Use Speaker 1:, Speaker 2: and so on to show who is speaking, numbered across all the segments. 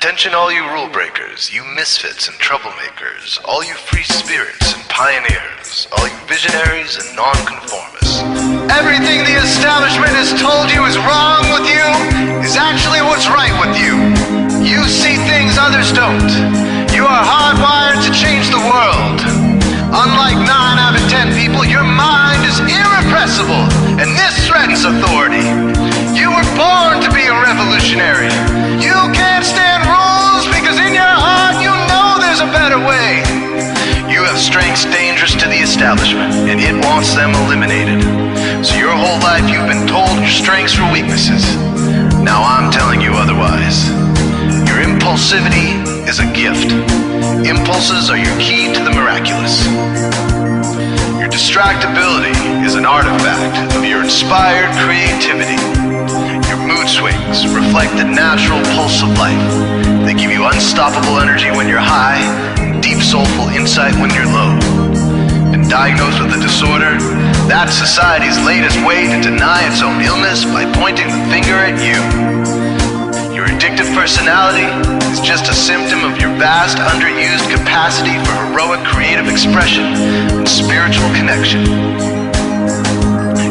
Speaker 1: Attention all you rule breakers, you misfits and troublemakers, all you free spirits and pioneers, all you visionaries and nonconformists. Everything the establishment has told you is wrong with you is actually what's right with you. You see things others don't. You are hardwired to change the world. Unlike 9 out of 10 people, your mind is irrepressible, and this threatens authority. You were born to be a revolutionary. You can't stand rules because in your heart you know there's a better way. You have strengths dangerous to the establishment, and it wants them eliminated. So your whole life you've been told your strengths were weaknesses. Now I'm telling you otherwise. Your impulsivity is a gift. Impulses are your key to the miraculous. Your distractibility is an artifact of your inspired creativity. Your mood swings reflect the natural pulse of life. They give you unstoppable energy when you're high, and deep soulful insight when you're low. Been diagnosed with a disorder? That's society's latest way to deny its own illness by pointing the finger at you. Your addictive personality is just a symptom of your vast, underused capacity for heroic creative expression and spiritual connection.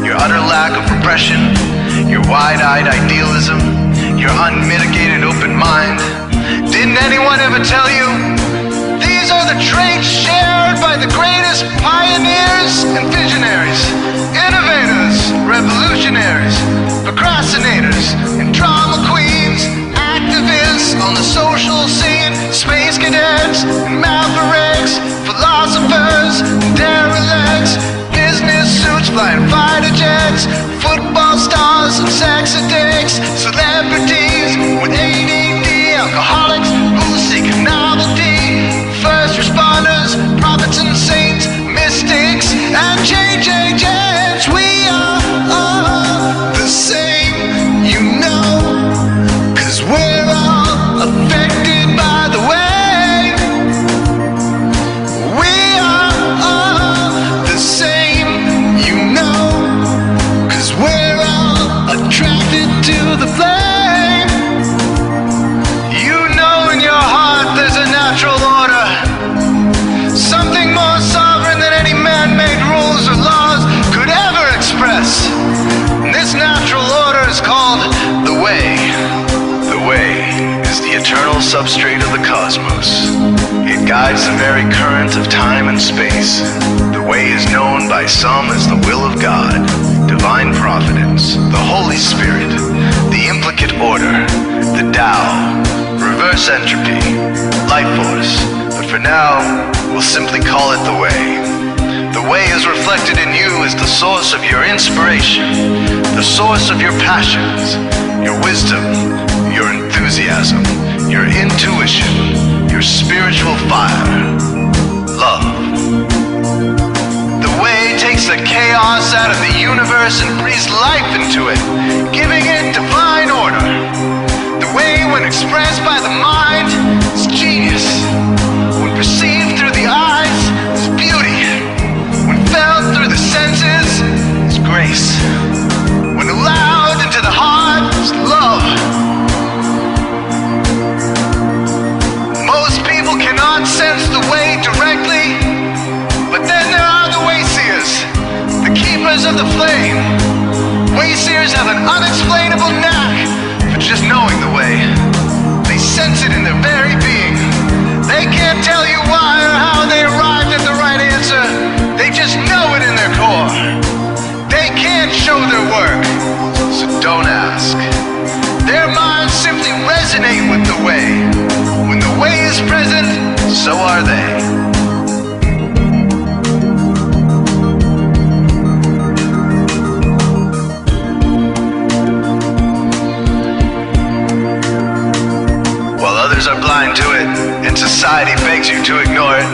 Speaker 1: Your utter lack of repression, your wide-eyed idealism, your unmitigated open mind. Didn't anyone ever tell you? These are the traits shared by the greatest pioneers and visionaries, innovators, revolutionaries, procrastinators, and drama queens, activists on the social scene, space cadets, and mavericks, philosophers, and derelicts, business suits, flying fighter jets, football stars and sex addicts, celebrities with ADD, alcoholics who seek novelty, first responders, prophets and saints, mystics, and change agents. We are all the same, you know, 'cause we're all affected by the way. We are all the same, you know, 'cause we're all attracted to the flame. You know in your heart there's a natural order, something more sovereign than any man-made rules or laws could ever express. And this natural order is called the way. The way is the eternal substrate of the cosmos. It guides the very current of time and space. The way is known by some as the will of God, divine providence, the Holy Spirit, the implicate order, the Tao, reverse entropy, life force. But for now, we'll simply call it the way. The way is reflected in you as the source of your inspiration, the source of your passions, your wisdom, your enthusiasm, your intuition, your spiritual fire, love. The way takes the chaos out of the universe and breathes life into it, giving it divine order. The way, when expressed by the mind, is genius. When perceived through the eyes, is beauty. When felt through the senses, is grace. When allowed into the heart, is love. Most people cannot sense the way directly, but then there are the wayseers, the keepers of the flame. Wayseers have an unexplainable knack for just knowing the way. They sense it in their very being. They can't tell you why or how they arrived at the right answer. They just know it in their core. They can't show their work, so don't ask. Their minds simply resonate with the way. When the way is present, so are they. Others are blind to it, and society begs you to ignore it.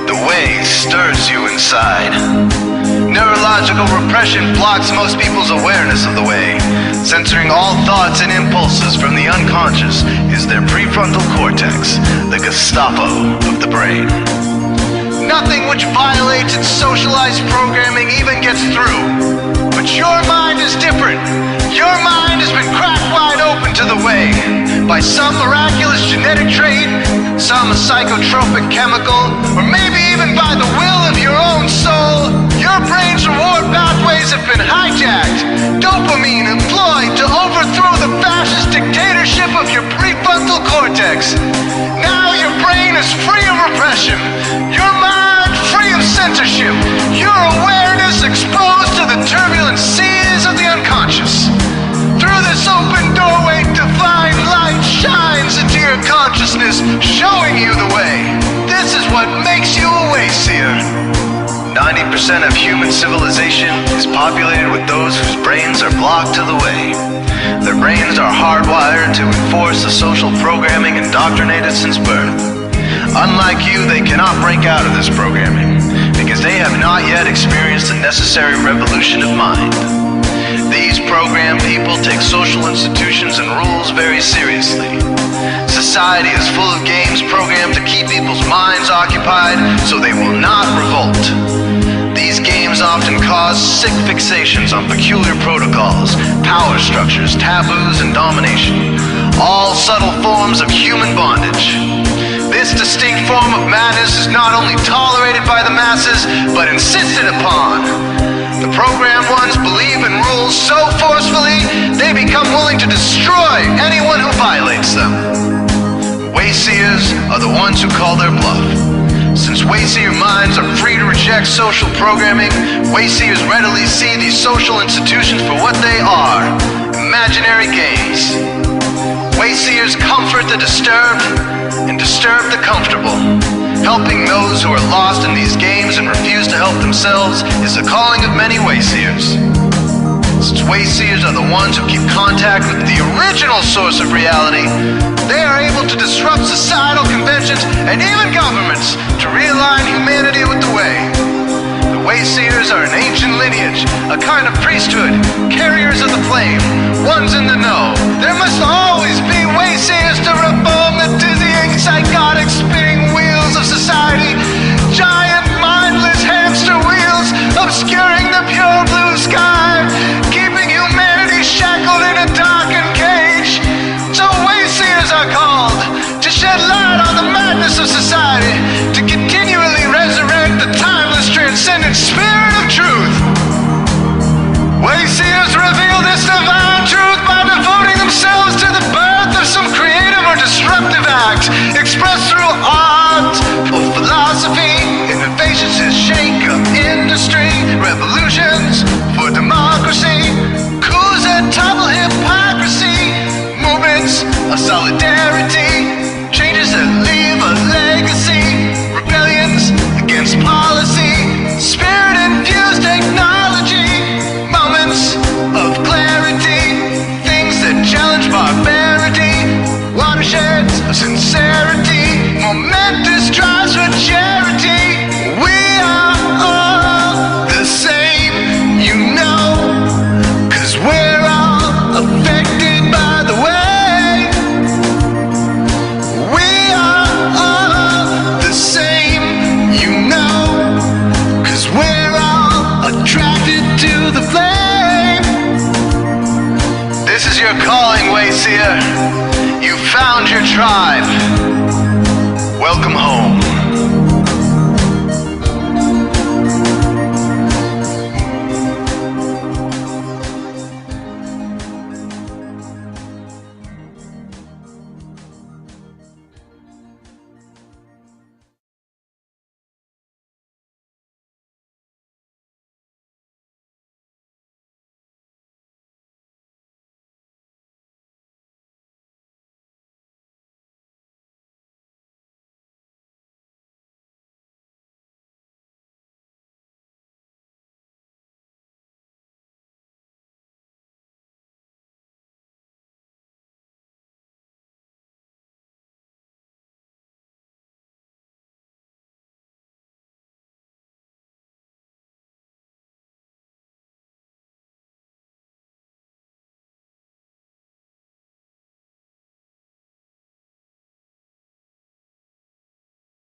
Speaker 1: The way stirs you inside. Neurological repression blocks most people's awareness of the way. Censoring all thoughts and impulses from the unconscious is their prefrontal cortex, the Gestapo of the brain. Nothing which violates its socialized programming even gets through. But your mind is different. Your mind has been cracked wide open to the way. by some miraculous genetic trait, some psychotropic chemical, or maybe even by the will of your own soul, your brain's reward pathways have been hijacked, dopamine employed to overthrow the fascist dictatorship of your prefrontal cortex. Now your brain is free of repression, your mind free of censorship, your awareness exposed to the turbulent seas of the unconscious. Through this open doorway, divine light shines into your consciousness, showing you the way. This is what makes you a wayseer. 90% of human civilization is populated with those whose brains are blocked to the way. Their brains are hardwired to enforce the social programming indoctrinated since birth. Unlike you, they cannot break out of this programming, because they have not yet experienced the necessary revolution of mind. These programmed people take social institutions and rules very seriously. Society is full of games programmed to keep people's minds occupied so they will not revolt. These games often cause sick fixations on peculiar protocols, power structures, taboos, and domination, all subtle forms of human bondage. This distinct form of madness is not only tolerated by the masses, but insisted upon. The programmed ones believe in rules so forcefully, they become willing to destroy anyone who violates them. Wayseers are the ones who call their bluff. Since wayseer minds are free to reject social programming, wayseers readily see these social institutions for what they are, imaginary games. Wayseers comfort the disturbed and disturb the comfortable. Helping those who are lost in these games and refuse to help themselves is the calling of many wayseers. Since wayseers are the ones who keep contact with the original source of reality, they are able to disrupt societal conventions and even governments to realign humanity with the way. The wayseers are an ancient lineage, a kind of priesthood, carriers of the flame, ones in the know. There must always be wayseers to reform the dizzying, psychotic, spinning wheels of society, giant, mindless hamster wheels obscuring the pure blue sky, keeping humanity shackled in a darkened cage. So wayseers are called to shed light on the madness of society, to continually resurrect the timeless, transcendent spirit of truth. Wayseers reveal this divine truth by devoting themselves to the birth of some creative or disruptive act, expressed through art or philosophy, innovations that shake up industry, revolutions for democracy, coups that topple hypocrisy, movements of solidarity, changes that leave a legacy, rebellions against policy, spirit-infused technology, moments of clarity, things that challenge barbarity, watersheds of sincerity, momentous drives for charity. We are all the same, you know, 'cause we're all affected by the way. We are all the same, you know, 'cause we're all attracted to the flame. This is your calling, wayseer. You found your tribe. Welcome home.